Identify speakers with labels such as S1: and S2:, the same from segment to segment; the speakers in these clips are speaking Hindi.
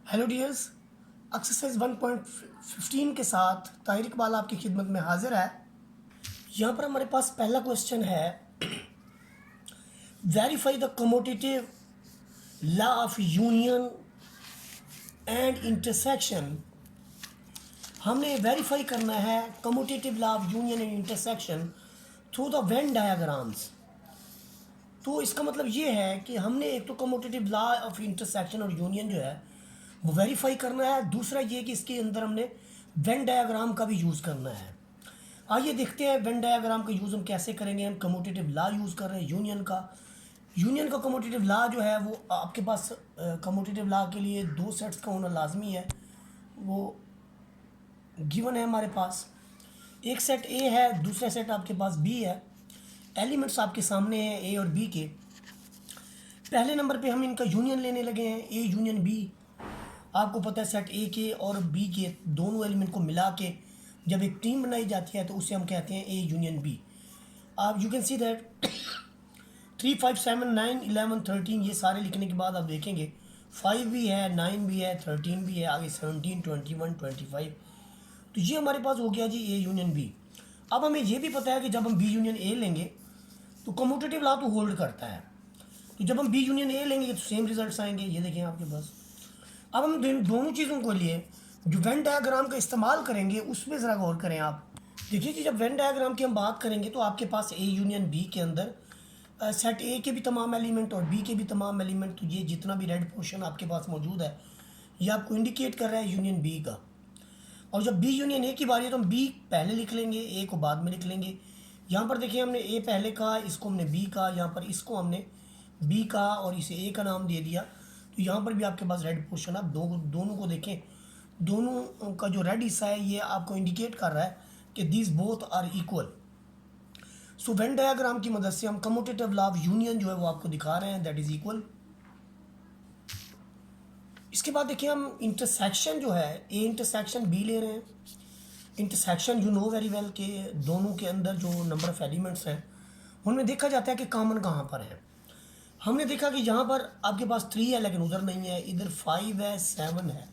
S1: हेलो डियर्स, एक्सरसाइज 1.15 के साथ ताहिर इकबाल आपकी खिदमत में हाजिर है। यहाँ पर हमारे पास पहला क्वेश्चन है, verify the commutative law of union and intersection. हमने वेरीफाई करना है commutative law of union and intersection through the Venn diagrams. तो इसका मतलब ये है कि हमने एक तो कमोटेटिव लॉ ऑफ इंटरसेक्शन और यूनियन जो है वो वेरीफाई करना है, दूसरा ये कि इसके अंदर हमने वेन डायग्राम का भी यूज़ करना है। आइए देखते हैं वेन डायग्राम का यूज़ हम कैसे करेंगे। हम कमोटेटिव लॉ यूज़ कर रहे हैं यूनियन का कमोटेटिव लॉ जो है वो आपके पास कमोटेटिव लॉ के लिए दो सेट्स का होना लाजमी है, वो गिवन है हमारे पास। एक सेट ए है, दूसरा सेट आपके पास बी है। एलिमेंट्स आपके सामने हैं ए और बी के। पहले नंबर पे हम इनका यूनियन लेने लगे हैं, ए यूनियन बी। आपको पता है सेट ए के और बी के दोनों एलिमेंट को मिला के जब एक टीम बनाई जाती है तो उसे हम कहते हैं ए यूनियन बी। आप यू कैन सी दैट 3, 5, 7, 9, 11, 13 ये सारे लिखने के बाद आप देखेंगे 5 भी है, 9 भी है, 13 भी है, आगे 17, 21, 25। तो ये हमारे पास हो गया जी ए यूनियन बी। अब हमें ये भी पता है कि जब हम बी यूनियन ए लेंगे तो कम्यूटेटिव लॉ तो होल्ड करता है। तो जब हम बी यूनियन ए लेंगे तो सेम रिजल्ट्स आएंगे। ये देखें आपके पास। अब हम दोनों चीज़ों को लिए जो वेन डायग्राम का इस्तेमाल करेंगे उसमें ज़रा गौर करें आप। देखिए कि जब वेन डायग्राम की हम बात करेंगे तो आपके पास ए यूनियन बी के अंदर सेट ए के भी तमाम एलिमेंट और बी के भी तमाम एलिमेंट, तो ये जितना भी रेड पोर्शन आपके पास मौजूद है ये आपको इंडिकेट कर रहा है यूनियन बी का। और जब बी यूनियन ए की बारी है तो हम बी पहले लिख लेंगे, ए को बाद में लिख लेंगे। यहाँ पर देखिए हमने ए पहले कहा, इसको हमने बी कहा, यहाँ पर इसको हमने बी कहा और इसे ए का नाम दे दिया। तो यहाँ पर भी आपके पास रेड पोर्शन, आप दोनों को देखें, दोनों का जो रेड हिस्सा है ये आपको इंडिकेट कर रहा है कि these both are equal. So Venn diagram की मदद से हम कम्यूटेटिव लॉ ऑफ यूनियन जो है वो आपको दिखा रहे हैं, दैट इज इक्वल। इसके बाद देखिए हम इंटरसेक्शन जो है ए इंटरसेक्शन बी ले रहे हैं। Intersection you know very well के दोनों के अंदर जो नंबर ऑफ एलिमेंट्स हैं उनमें देखा जाता है कि कॉमन कहाँ पर है। हमने देखा कि यहाँ पर आपके पास 3 है लेकिन उधर नहीं है, इधर 5 है, 7 है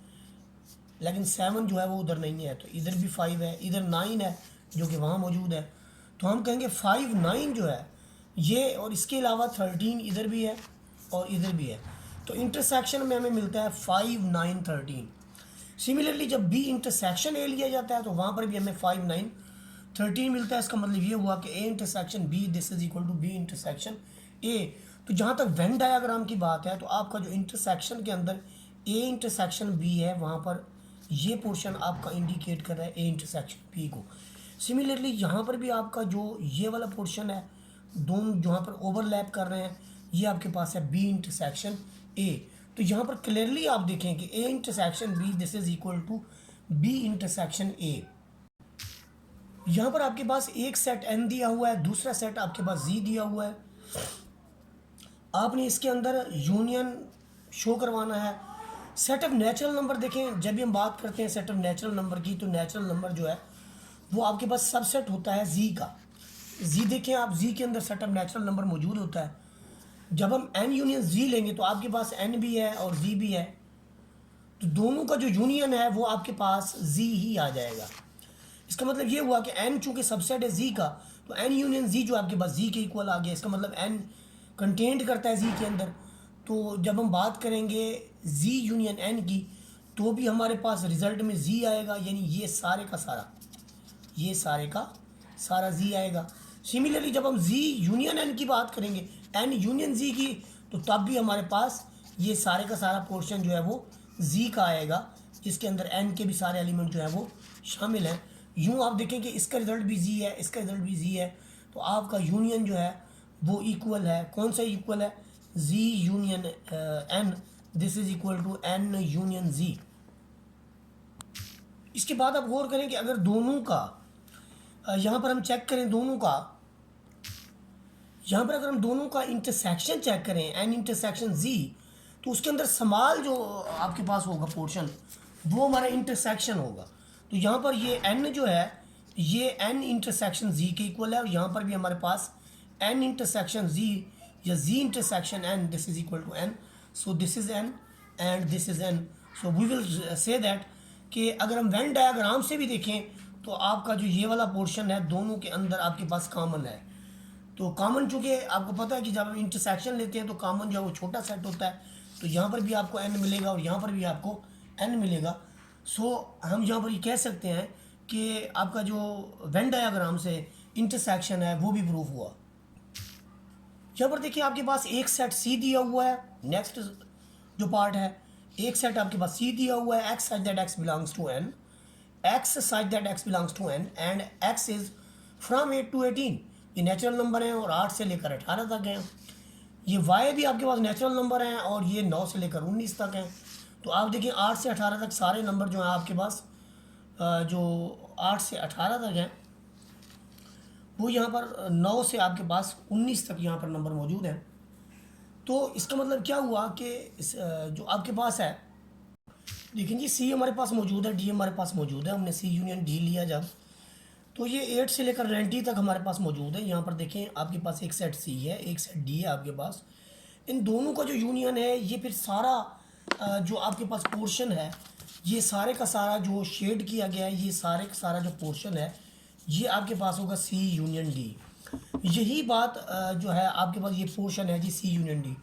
S1: लेकिन 7 जो है वो उधर नहीं है। तो इधर भी 5 है, इधर 9 है जो कि वहाँ मौजूद है। तो हम कहेंगे 5, 9 जो है ये, और इसके अलावा 13 इधर भी है और इधर भी है। तो इंटरसेक्शन में हमें मिलता है 5, 9, 13। सिमिलरली जब बी इंटरसेक्शन ए लिया जाता है तो वहाँ पर भी हमें 5, 9, 13 मिलता है। इसका मतलब ये हुआ कि A intersection B this is equal to B intersection A. तो जहाँ तक वेन डायग्राम की बात है तो आपका जो इंटरसेक्शन के अंदर ए इंटरसेक्शन बी है वहाँ पर ये पोर्शन आपका इंडिकेट कर रहा है ए इंटरसेक्शन बी को। सिमिलरली यहाँ पर भी आपका जो ये वाला पोर्शन है, दोनों जहाँ पर ओवरलैप कर रहे हैं, ये आपके पास है बी इंटरसेक्शन ए। तो यहाँ पर क्लियरली आप देखें कि A intersection B this is equal to B intersection A. यहाँ पर आपके पास एक सेट एन दिया हुआ है, दूसरा सेट आपके पास जी दिया हुआ है। आपने इसके अंदर यूनियन शो करवाना है। सेट ऑफ नेचुरल नंबर देखें, जब भी हम बात करते हैं सेट ऑफ नेचुरल नंबर की तो नेचुरल नंबर जो है वो आपके पास सबसेट होता है जी का। जी देखें आप, जी के अंदर सेट ऑफ नेचुरल नंबर मौजूद होता है। जब हम एन यूनियन जी लेंगे तो आपके पास एन भी है और जी भी है, तो दोनों का जो यूनियन है वो आपके पास जी ही आ जाएगा। इसका मतलब ये हुआ कि एन चूंकि सबसेट है जी का तो एन यूनियन जी जो आपके पास जी के इक्वल आ गया। इसका मतलब एन कंटेंट करता है जी के अंदर। तो जब हम बात करेंगे जी यूनियन एन की तो भी हमारे पास रिजल्ट में जी आएगा, यानी ये सारे का सारा जी आएगा। सिमिलरली जब हम जी यूनियन एन की बात करेंगे, एन यूनियन जी की, तो तब भी हमारे पास ये सारे का सारा पोर्शन जो है वो जी का आएगा, जिसके अंदर एन के भी सारे एलिमेंट जो है वो शामिल हैं। यूँ आप देखें कि इसका रिजल्ट भी जी है, इसका रिजल्ट भी जी है, तो आपका यूनियन जो है वो इक्वल है। कौन सा इक्वल है? G union N this is equal to N union G. इसके बाद आप गौर करें कि अगर दोनों का यहाँ पर हम चेक करें, यहाँ पर अगर हम दोनों का इंटरसेक्शन चेक करें एन इंटरसेक्शन जी, तो उसके अंदर समाल जो आपके पास होगा पोर्शन वो हमारा इंटरसेक्शन होगा। तो यहाँ पर ये एन जो है ये एन इंटरसेक्शन जी के इक्वल है, और यहाँ पर भी हमारे पास एन इंटरसेक्शन जी या G intersection N this is equal to N. So this is N and this is N. So we will say that कि अगर हम वेन डायग्राम से भी देखें तो आपका जो ये वाला पोर्शन है दोनों के अंदर आपके पास कॉमन है। तो कॉमन चूँकि आपको पता है कि जब हम इंटरसेक्शन लेते हैं तो कॉमन जो है वो छोटा सेट होता है, तो यहाँ पर भी आपको n मिलेगा और यहाँ पर भी आपको n मिलेगा। सो हम यहाँ पर ये कह सकते हैं कि आपका जो वेन डायग्राम से इंटरसेक्शन है वो भी प्रूफ हुआ। यहाँ पर देखिए आपके पास एक सेट सी दिया हुआ है, नेक्स्ट जो पार्ट है एक सेट आपके पास सी दिया हुआ है, X such that X belongs to N, X such that X belongs to N and X is from 8 to 18। ये नेचुरल नंबर हैं और 8 से लेकर 18 तक हैं। ये वाई भी आपके पास नेचुरल नंबर हैं और ये 9 से लेकर 19 तक हैं। तो आप देखिए 8 से 18 तक सारे नंबर जो हैं आपके पास जो 8 से 18 तक हैं वो यहाँ पर 9 से आपके पास 19 तक यहाँ पर नंबर मौजूद हैं। तो इसका मतलब क्या हुआ कि जो आपके पास है देखिए जी सी हमारे पास मौजूद है, डी हमारे पास मौजूद है, हमने सी यूनियन डी लिया जब, तो ये 8 से लेकर 90 तक हमारे पास मौजूद है। यहाँ पर देखें आपके पास एक सेट सी है एक सेट डी है आपके पास, इन दोनों का जो यूनियन है ये फिर सारा जो आपके पास पोर्शन है ये सारे का सारा जो शेड किया गया है ये सारे का सारा जो पोर्शन है ये आपके पास होगा सी यूनियन डी। यही बात जो है आपके पास ये पोर्शन है जी सी यूनियन डी।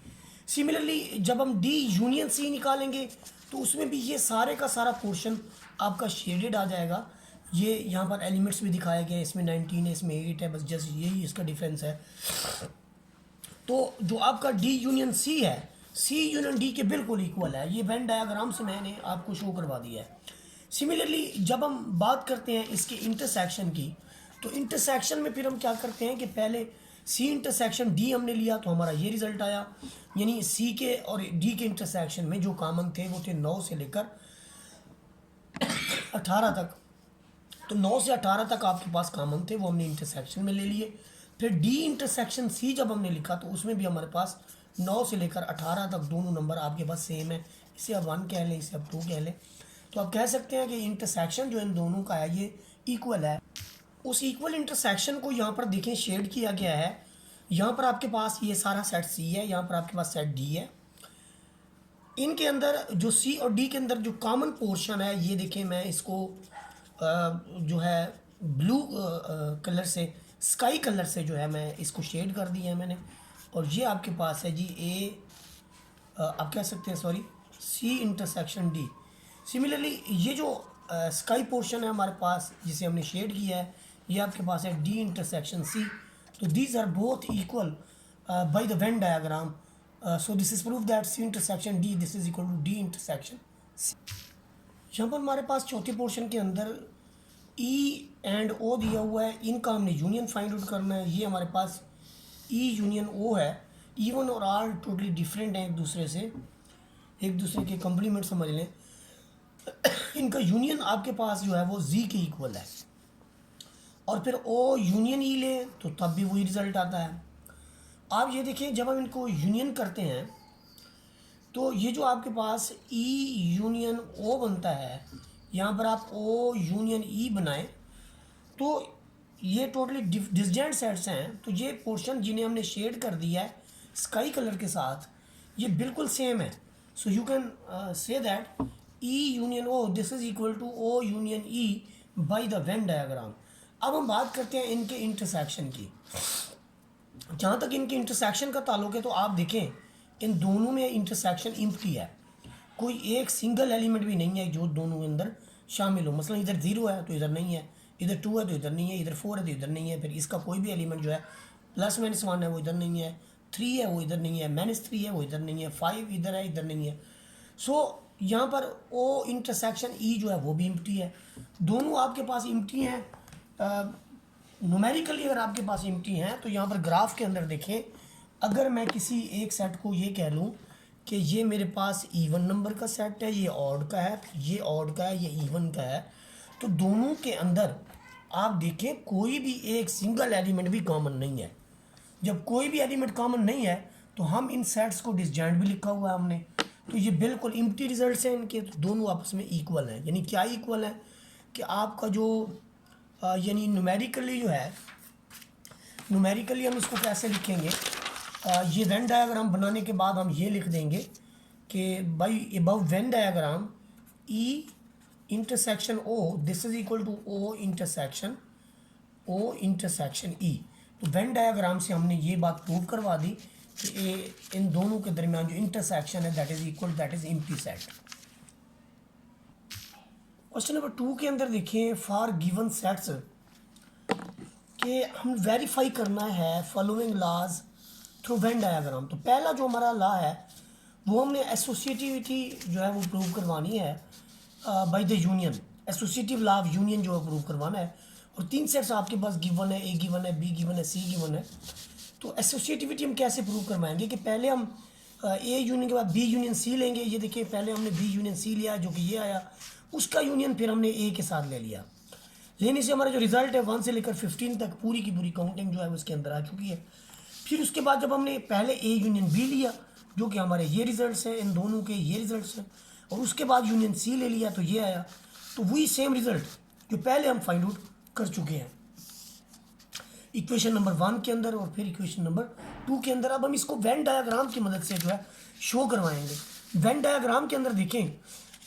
S1: सिमिलरली जब हम डी यूनियन सी निकालेंगे तो उसमें भी ये सारे का सारा पोर्शन आपका शेडेड आ जाएगा। ये यहाँ पर एलिमेंट्स भी दिखाए गए हैं, इसमें 19 है इसमें 8 है, बस जस्ट यही इसका डिफरेंस है। तो जो आपका डी यूनियन सी है सी यूनियन डी के बिल्कुल इक्वल है, ये वेन डायग्राम से मैंने आपको शो करवा दिया है। सिमिलरली जब हम बात करते हैं इसके इंटरसेक्शन की तो इंटरसेक्शन में फिर हम क्या करते हैं कि पहले सी इंटरसेक्शन डी हमने लिया तो हमारा ये रिजल्ट आया, यानी सी के और डी के इंटरसेक्शन में जो कॉमन थे वो थे 9 से लेकर 18 तक। तो 9 से 18 तक आपके पास कॉमन थे वो हमने इंटरसेक्शन में ले लिए। फिर डी इंटरसेक्शन सी जब हमने लिखा तो उसमें भी हमारे पास 9 से लेकर 18 तक दोनों नंबर आपके पास सेम है, इसे आप 1 कह लें इसे आप 2 कह लें। तो आप कह सकते हैं कि इंटरसेक्शन जो इन दोनों का है ये इक्वल है। उस इक्वल इंटरसेक्शन को यहाँ पर देखें शेड किया गया है, यहाँ पर आपके पास ये सारा सेट सी है, यहाँ पर आपके पास सेट डी है। इनके अंदर जो सी और डी के अंदर जो कॉमन पोर्शन है ये देखें मैं इसको जो है ब्लू कलर से स्काई कलर से जो है मैं इसको शेड कर दिया है मैंने, और ये आपके पास है जी ए आप कह सकते हैं sorry C intersection D. Similarly ये जो स्काई पोर्शन है हमारे पास जिसे हमने शेड किया है ये आपके पास है डी इंटरसेक्शन सी। तो these are both equal by the Venn diagram. So this is proof that C intersection D this is equal to D intersection C. यहाँ पर हमारे पास चौथे पोर्शन के अंदर ई एंड ओ दिया हुआ है, इनका हमने यूनियन फाइंड आउट करना है। ये हमारे पास ई यूनियन ओ है, इवन और आर टोटली डिफरेंट हैं एक दूसरे से, एक दूसरे के कम्प्लीमेंट समझ लें। इनका यूनियन आपके पास जो है वो जी के इक्वल है, और फिर ओ यूनियन ई ले तो तब भी वही रिज़ल्ट आता है। आप ये देखिए जब हम इनको यूनियन करते हैं तो ये जो आपके पास ई यूनियन ओ बनता है, यहाँ पर आप ओ यूनियन ई बनाएं तो ये टोटली डिस्जेंट सेट्स हैं। तो ये पोर्शन जिन्हें हमने शेड कर दिया है स्काई कलर के साथ ये बिल्कुल सेम है। So you can say that E union O this is equal to O union E by the Venn diagram. अब हम बात करते हैं इनके इंटरसेक्शन की। जहाँ तक इनके इंटरसेक्शन का ताल्लुक है तो आप देखें इन दोनों में इंटरसेक्शन इम्प्टी है, कोई एक सिंगल एलिमेंट भी नहीं है जो दोनों के अंदर शामिल हो। मसलन इधर 0 है तो इधर नहीं है, इधर 2 है तो इधर नहीं है, इधर 4 है तो इधर नहीं है, फिर इसका कोई भी एलिमेंट जो है +-1 है वो इधर नहीं है, 3 है वो इधर नहीं है, -3 है वो इधर नहीं है, 5 इधर है इधर नहीं है। सो यहाँ पर ओ इंटरसेक्शन ई जो है वो भी इम्प्टी है, दोनों आपके पास इम्प्टी हैं। न्यूमेरिकली अगर आपके पास इम्प्टी हैं तो यहाँ पर ग्राफ के अंदर देखें, अगर मैं किसी एक सेट को ये कह लूँ कि ये मेरे पास इवन नंबर का सेट है, ये ऑड का है, ये ऑड का है, ये इवन का है, तो दोनों के अंदर आप देखें कोई भी एक सिंगल एलिमेंट भी कॉमन नहीं है। जब कोई भी एलिमेंट कॉमन नहीं है तो हम इन सेट्स को डिसजॉइंट भी लिखा हुआ है हमने, तो ये बिल्कुल इम्प्टी रिजल्ट्स हैं इनके, तो दोनों आपस में इक्वल हैं। यानी क्या इक्वल है कि आपका जो यानी न्यूमेरिकली जो है, न्यूमेरिकली हम इसको कैसे लिखेंगे, ये वेन डायग्राम बनाने के बाद हम ये लिख देंगे कि by above Venn diagram E intersection O, this is equal to O intersection E. तो वेन डायग्राम से हमने ये बात प्रूव करवा दी कि इन दोनों के दरमियान जो इंटरसेक्शन है that is equal, that is empty set. Question number 2 के अंदर देखें, फॉर गिवन सेट्स कि हम वेरीफाई करना है following laws through Venn diagram. तो पहला जो हमारा लॉ है वो हमने एसोसिएटिविटी जो है वो प्रूव करवानी है by the union. Associative law of union जो है प्रूव करवाना है, और 3 सेट्स आपके पास गिवन है, ए गिवन है, बी गिवन है, सी गिवन है। तो एसोसिएटिविटी हम कैसे प्रूव करवाएंगे कि पहले हम ए यूनियन के बाद बी यूनियन सी लेंगे। ये देखिए पहले हमने बी यूनियन सी लिया जो कि ये आया, उसका यूनियन फिर हमने ए के साथ ले लिया। लेने से हमारा जो रिजल्ट है 1 से लेकर 15 तक पूरी की पूरी काउंटिंग जो है उसके अंदर आ चुकी है। फिर उसके बाद जब हमने पहले ए यूनियन बी लिया जो कि हमारे ये रिजल्ट्स हैं, इन दोनों के ये रिजल्ट्स हैं, और उसके बाद यूनियन सी ले लिया तो ये आया। तो वही सेम रिजल्ट जो पहले हम फाइंड आउट कर चुके हैं इक्वेशन नंबर 1 के अंदर और फिर इक्वेशन नंबर 2 के अंदर। अब हम इसको वेन डायग्राम की मदद से जो है शो करवाएंगे। वेन डायग्राम के अंदर देखें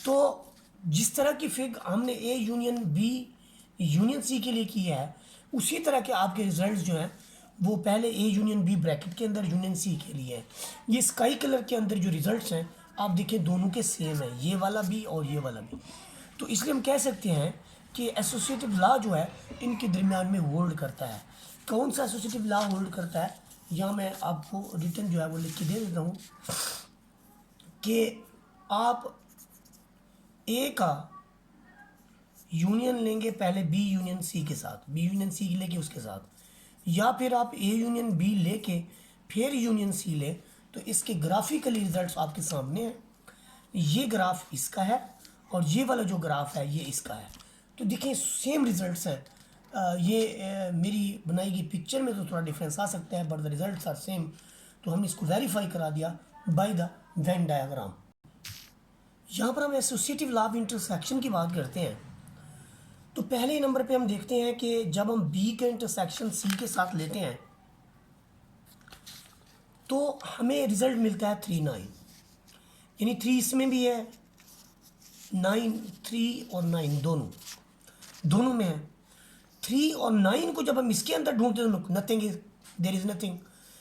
S1: तो जिस तरह की फिग हमने A union B union C के लिए किया है, उसी तरह के आपके रिजल्ट्स जो हैं वो पहले ए यूनियन बी ब्रैकेट के अंदर यूनियन सी के लिए है। ये स्काई कलर के अंदर जो रिजल्ट्स हैं आप देखिए दोनों के सेम है, ये वाला भी और ये वाला भी। तो इसलिए हम कह सकते हैं कि एसोसिएटिव लॉ जो है इनके दरमियान में होल्ड करता है। कौन सा एसोसिएटिव लॉ होल्ड करता है, यहाँ मैं आपको रिटर्न जो है वो लिख के दे देता हूँ कि आप ए का यूनियन लेंगे पहले बी यूनियन सी के साथ, बी यूनियन सी लेके उसके साथ, या फिर आप ए यूनियन बी लेके फिर यूनियन सी ले। तो इसके ग्राफिकली रिजल्ट्स आपके सामने हैं। ये ग्राफ इसका है और ये वाला जो ग्राफ है ये इसका है। तो देखिए सेम रिजल्ट्स हैं। मेरी बनाई गई पिक्चर में तो थोड़ा डिफरेंस आ सकता है but the results are same. तो हमने इसको वेरीफाई करा दिया बाय द वेन डायग्राम। यहाँ पर हम एसोसिएटिव लॉ ऑफ इंटरसेक्शन की बात करते हैं। तो पहले नंबर पे हम देखते हैं कि जब हम बी का इंटरसेक्शन सी के साथ लेते हैं तो हमें रिजल्ट मिलता है 3 9, यानी 3 इसमें भी है, 9 3 और 9 दोनों में है। 3 और 9 को जब हम इसके अंदर ढूंढते हैं तो nothing is, there is nothing.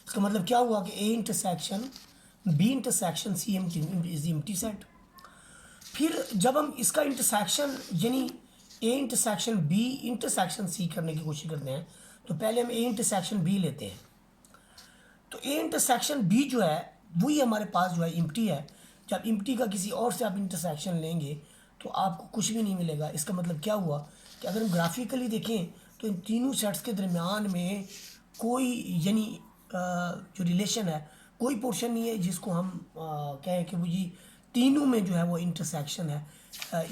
S1: इसका मतलब क्या हुआ कि A intersection B intersection C is empty set. फिर जब हम इसका इंटरसेक्शन यानी A intersection B intersection C करने की कोशिश करते हैं तो पहले हम ए इंटरसेक्शन बी लेते हैं। तो ए इंटरसेक्शन बी जो है वही हमारे पास जो है एम्प्टी है। जब एम्प्टी का किसी और से आप इंटरसेक्शन लेंगे तो आपको कुछ भी नहीं मिलेगा। इसका मतलब क्या हुआ कि अगर हम ग्राफिकली देखें तो इन तीनों सेट्स के दरमियान में कोई यानी जो रिलेशन है, कोई पोर्शन नहीं है जिसको हम कहें कि वो जी तीनों में जो है वो इंटरसेक्शन है।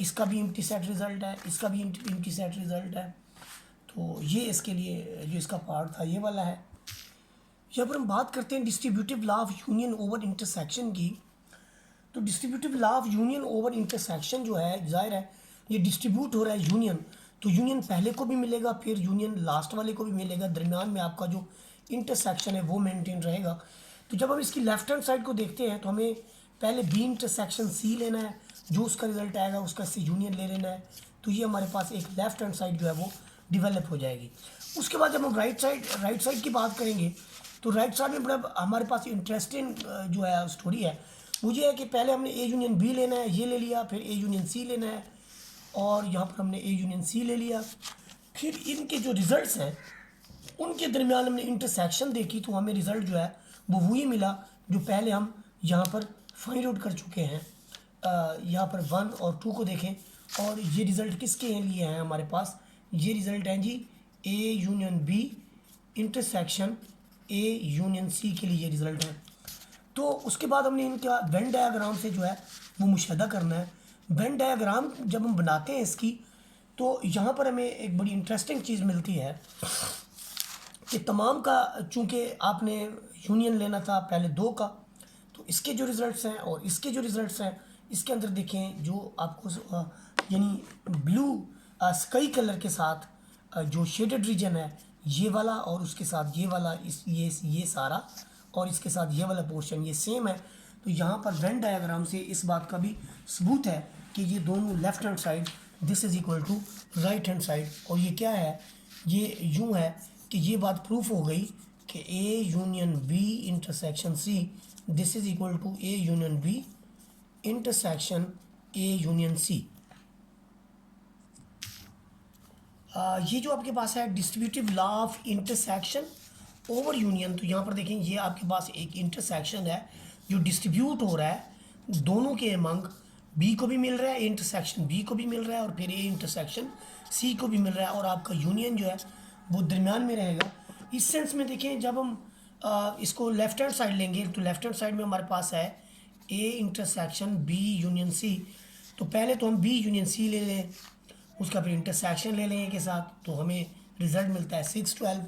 S1: इसका भी एम्प्टी सेट रिज़ल्ट है, इसका भी एम्प्टी सेट रिज़ल्ट है। तो ये इसके लिए जो इसका पार्ट था ये वाला है। यहाँ पर हम बात करते हैं distributive law of union over intersection की। तो distributive law of union over intersection जो है जाहिर है ये डिस्ट्रीब्यूट हो रहा है यूनियन, तो यूनियन पहले को भी मिलेगा फिर यूनियन लास्ट वाले को भी मिलेगा, दरमियान में आपका जो इंटरसेक्शन है वो मेंटेन रहेगा। तो जब हम इसकी लेफ्ट हैंड साइड को देखते हैं तो हमें पहले बी इंटरसेक्शन सी लेना है, जो उसका रिजल्ट आएगा उसका से यूनियन ले लेना है। तो ये हमारे पास एक लेफ्ट हैंड साइड जो है वो डिवेलप हो जाएगी। उसके बाद जब हम राइट साइड की बात करेंगे तो राइट साइड में बड़ा हमारे पास इंटरेस्टिंग जो है स्टोरी है वो ये है कि पहले हमने ए यूनियन बी लेना है, ये ले लिया, फिर ए यूनियन सी लेना है और यहाँ पर हमने ए यूनियन सी ले लिया। फिर इनके जो रिजल्ट्स हैं उनके दरमियान हमने इंटरसेक्शन देखी तो हमें रिज़ल्ट जो है वो वही मिला जो पहले हम यहाँ पर फाइंड आउट कर चुके हैं। यहाँ पर 1 और 2 को देखें और ये रिज़ल्ट किसके लिए हैं हमारे पास, ये रिज़ल्ट हैं जी A union B intersection A union C के लिए ये रिज़ल्ट है। तो उसके बाद हमने इनका वेन डायग्राम से जो है वो मुशाहिदा करना है। वेन डायग्राम जब हम बनाते हैं इसकी तो यहाँ पर हमें एक बड़ी इंटरेस्टिंग चीज़ मिलती है कि तमाम का चूँकि आपने यूनियन लेना था पहले 2 का, तो इसके जो रिज़ल्ट्स हैं और इसके जो रिज़ल्ट्स हैं इसके अंदर देखें जो आपको यानी ब्लू स्काई कलर के साथ जो शेडेड रीजन है ये वाला और उसके साथ ये वाला ये सारा और इसके साथ ये वाला पोर्शन ये सेम है। तो यहाँ पर वेन डायग्राम से इस बात का भी सबूत है कि ये दोनों left hand side this is equal to right hand side, और ये क्या है, ये यूँ है कि ये बात प्रूफ हो गई कि A union B intersection C this is equal to A union B intersection A union C. ये जो आपके पास है distributive law of intersection over union, तो यहाँ पर देखें ये आपके पास एक इंटरसेक्शन है जो डिस्ट्रीब्यूट हो रहा है दोनों के अमंग, बी को भी मिल रहा है इंटरसेक्शन बी को भी मिल रहा है और फिर ए इंटरसेक्शन सी को भी मिल रहा है, और आपका यूनियन जो है वो दरमियान में रहेगा। इस सेंस में देखें जब हम इसको लेफ्ट हैंड साइड लेंगे तो लेफ्ट हैंड साइड में हमारे पास है A intersection B union C, तो पहले तो हम बी यूनियन सी ले लें, उसका फिर इंटरसेक्शन ले लें के साथ, तो हमें रिजल्ट मिलता है 6 12।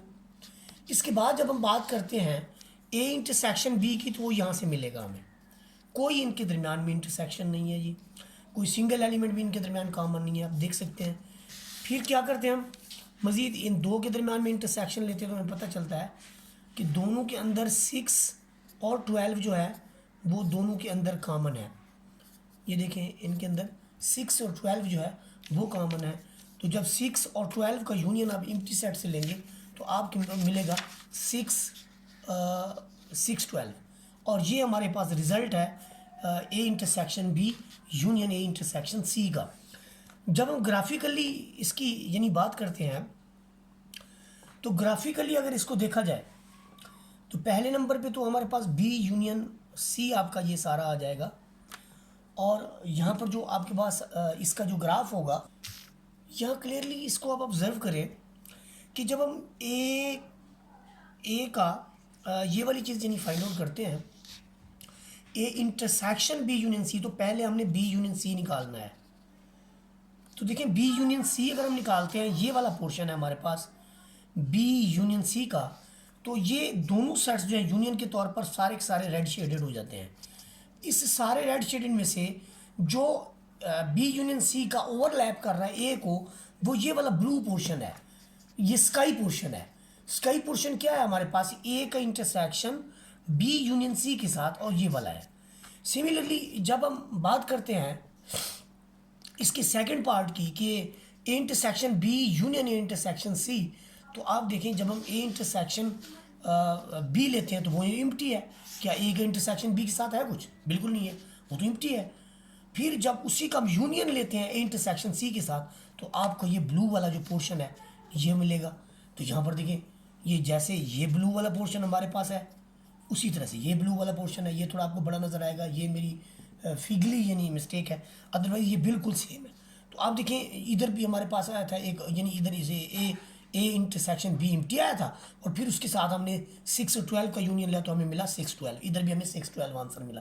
S1: इसके बाद जब हम बात करते हैं ए इंटरसेक्शन बी की, तो वो यहाँ से मिलेगा हमें, कोई इनके दरमियान में इंटरसेक्शन नहीं है जी, कोई सिंगल एलिमेंट भी इनके दरमियान कॉमन नहीं है, आप देख सकते हैं। फिर क्या करते हैं हम, मज़ीद इन दो के दरमियान में इंटरसेक्शन लेते हैं तो हमें पता चलता है कि दोनों के अंदर 6 और 12 जो है वो दोनों के अंदर कॉमन है। ये देखें इनके अंदर 6 और 12 जो है वो कॉमन है, तो जब 6 और 12 का यूनियन आप एम्प्टी सेट से लेंगे तो आपको मिलेगा 6 12, और ये हमारे पास रिज़ल्ट है A intersection B union A intersection C का। जब हम ग्राफिकली इसकी यानी बात करते हैं तो ग्राफिकली अगर इसको देखा जाए तो पहले नंबर पे तो हमारे पास बी यूनियन सी आपका ये सारा आ जाएगा, और यहाँ पर जो आपके पास इसका जो ग्राफ होगा, यहाँ क्लियरली इसको आप ऑब्जर्व करें कि जब हम ए का ये वाली चीज़ यानी फाइंड आउट करते हैं A intersection B union C, तो पहले हमने बी यूनियन सी निकालना है। तो देखें बी यूनियन सी अगर हम निकालते हैं, ये वाला पोर्शन है हमारे पास बी यूनियन सी का, तो ये दोनों सेट्स जो है यूनियन के तौर पर सारे के सारे रेड शेडेड हो जाते हैं। इस सारे रेड शेडेड में से जो बी यूनियन सी का ओवरलैप कर रहा है ए को, वो ये वाला ब्लू पोर्शन है, ये स्काई पोर्शन है। स्काई पोर्शन क्या है हमारे पास, ए का इंटरसेक्शन बी यूनियन सी के साथ, और ये वाला है। सिमिलरली जब हम बात करते हैं इसके सेकंड पार्ट की कि A intersection B union A intersection C, तो आप देखें जब हम ए इंटरसेक्शन बी लेते हैं तो वो एम्प्टी है। क्या ए का इंटरसेक्शन बी के साथ है कुछ? बिल्कुल नहीं है, वो तो एम्प्टी है। फिर जब उसी का हम यूनियन लेते हैं ए इंटरसेक्शन सी के साथ, तो आपको ये ब्लू वाला जो पोर्शन है ये मिलेगा। तो यहाँ पर देखें ये जैसे ये ब्लू वाला पोर्शन हमारे पास है, उसी तरह से ये ब्लू वाला पोर्शन है। ये थोड़ा आपको बड़ा नज़र आएगा, ये मेरी फिगली यानी मिस्टेक है, अदरवाइज ये बिल्कुल सेम है। तो आप देखें इधर भी हमारे पास आया था एक, यानी इधर इसे ए इंटरसेक्शन बी एम्प्टी आया था, और फिर उसके साथ हमने 6 और 12 का यूनियन लिया तो हमें मिला 6 12, इधर भी हमें 6 12 आंसर मिला।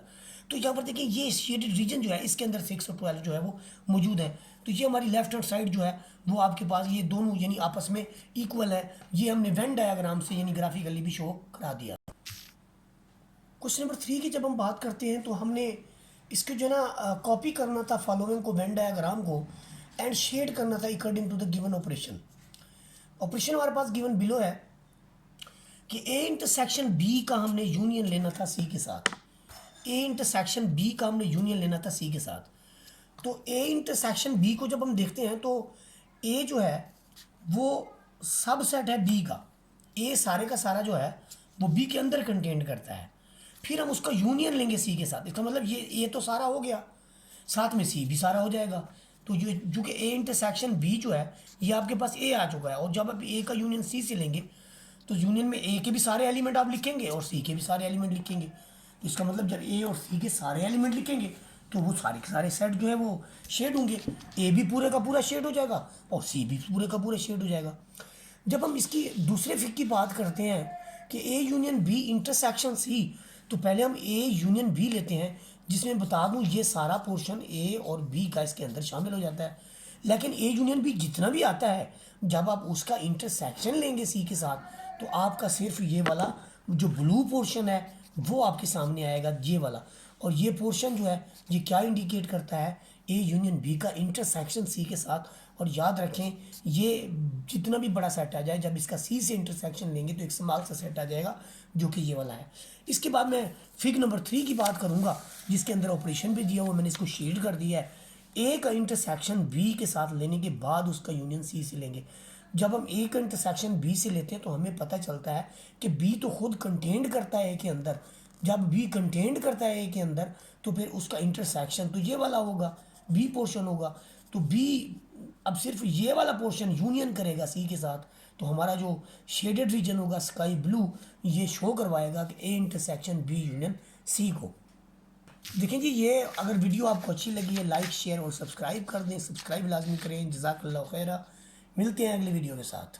S1: तो यहाँ पर देखिए ये शेडेड रीजन जो है इसके अंदर 6 और 12 जो है वो मौजूद है। तो ये हमारी लेफ्ट हैंड साइड जो है वो आपके पास ये दोनों यानी आपस में इक्वल है। ये हमने वेन डायग्राम से यानी ग्राफिकली भी शो करा दिया। क्वेश्चन नंबर 3 की जब हम बात करते हैं तो हमने इसको जो ना कॉपी करना था फॉलोइंग को, वेन डायग्राम को, एंड शेड करना था according to the given operation. Operation हमारे पास गिवन बिलो है कि ए इंटरसेक्शन बी का हमने यूनियन लेना था सी के साथ, ए इंटरसेक्शन बी का हमने यूनियन लेना था सी के साथ। तो ए इंटरसेक्शन बी को जब हम देखते हैं तो ए जो है वो सबसेट है बी का, ए सारे का सारा जो है वो बी के अंदर कंटेन करता है। फिर हम उसका यूनियन लेंगे सी के साथ, इसका मतलब ये तो सारा हो गया, साथ में सी भी सारा हो जाएगा। तो जो कि ए इंटरसेक्शन बी जो है ये आपके पास ए आ चुका है, और जब आप ए का यूनियन सी से लेंगे तो यूनियन में ए के भी सारे एलिमेंट आप लिखेंगे और सी के भी सारे एलिमेंट लिखेंगे। तो इसका मतलब जब ए और सी के सारे एलिमेंट लिखेंगे तो वो सारे के सारे सेट जो है वो शेड होंगे, ए भी पूरे का पूरा शेड हो जाएगा और सी भी पूरे का पूरा शेड हो जाएगा। जब हम इसकी दूसरे फिक की बात करते हैं कि A union B intersection C, तो पहले हम ए यूनियन बी लेते हैं, जिसमें बता दूं ये सारा पोर्शन ए और बी का इसके अंदर शामिल हो जाता है। लेकिन ए यूनियन बी जितना भी आता है जब आप उसका इंटरसेक्शन लेंगे सी के साथ, तो आपका सिर्फ ये वाला जो ब्लू पोर्शन है वो आपके सामने आएगा, ये वाला। और ये पोर्शन जो है ये क्या इंडिकेट करता है, ए यूनियन बी का इंटरसेक्शन सी के साथ। और याद रखें ये जितना भी बड़ा सेट आ जाए, जब इसका सी से इंटरसेक्शन लेंगे तो एक स्मॉल सा सेट आ जाएगा जो कि ये वाला है। इसके बाद मैं फिग नंबर 3 की बात करूंगा, जिसके अंदर ऑपरेशन भी दिया हुआ, मैंने इसको शेड कर दिया है। ए का इंटरसेक्शन बी के साथ लेने के बाद उसका यूनियन सी से लेंगे। जब हम ए का इंटरसेक्शन बी से लेते हैं तो हमें पता चलता है कि बी तो खुद कंटेंड करता है ए के अंदर। जब बी कंटेंड करता है ए के अंदर तो फिर उसका इंटरसेक्शन तो ये वाला होगा, बी पोर्शन होगा। तो बी अब सिर्फ ये वाला पोर्शन यूनियन करेगा सी के साथ, तो हमारा जो शेडेड रीजन होगा स्काई ब्लू, ये शो करवाएगा कि A intersection B union C को। देखें जी, ये अगर वीडियो आपको अच्छी लगी है लाइक शेयर और सब्सक्राइब कर दें, सब्सक्राइब लाजमी करें। जज़ाकल्लाह खैरा, मिलते हैं अगली वीडियो के साथ।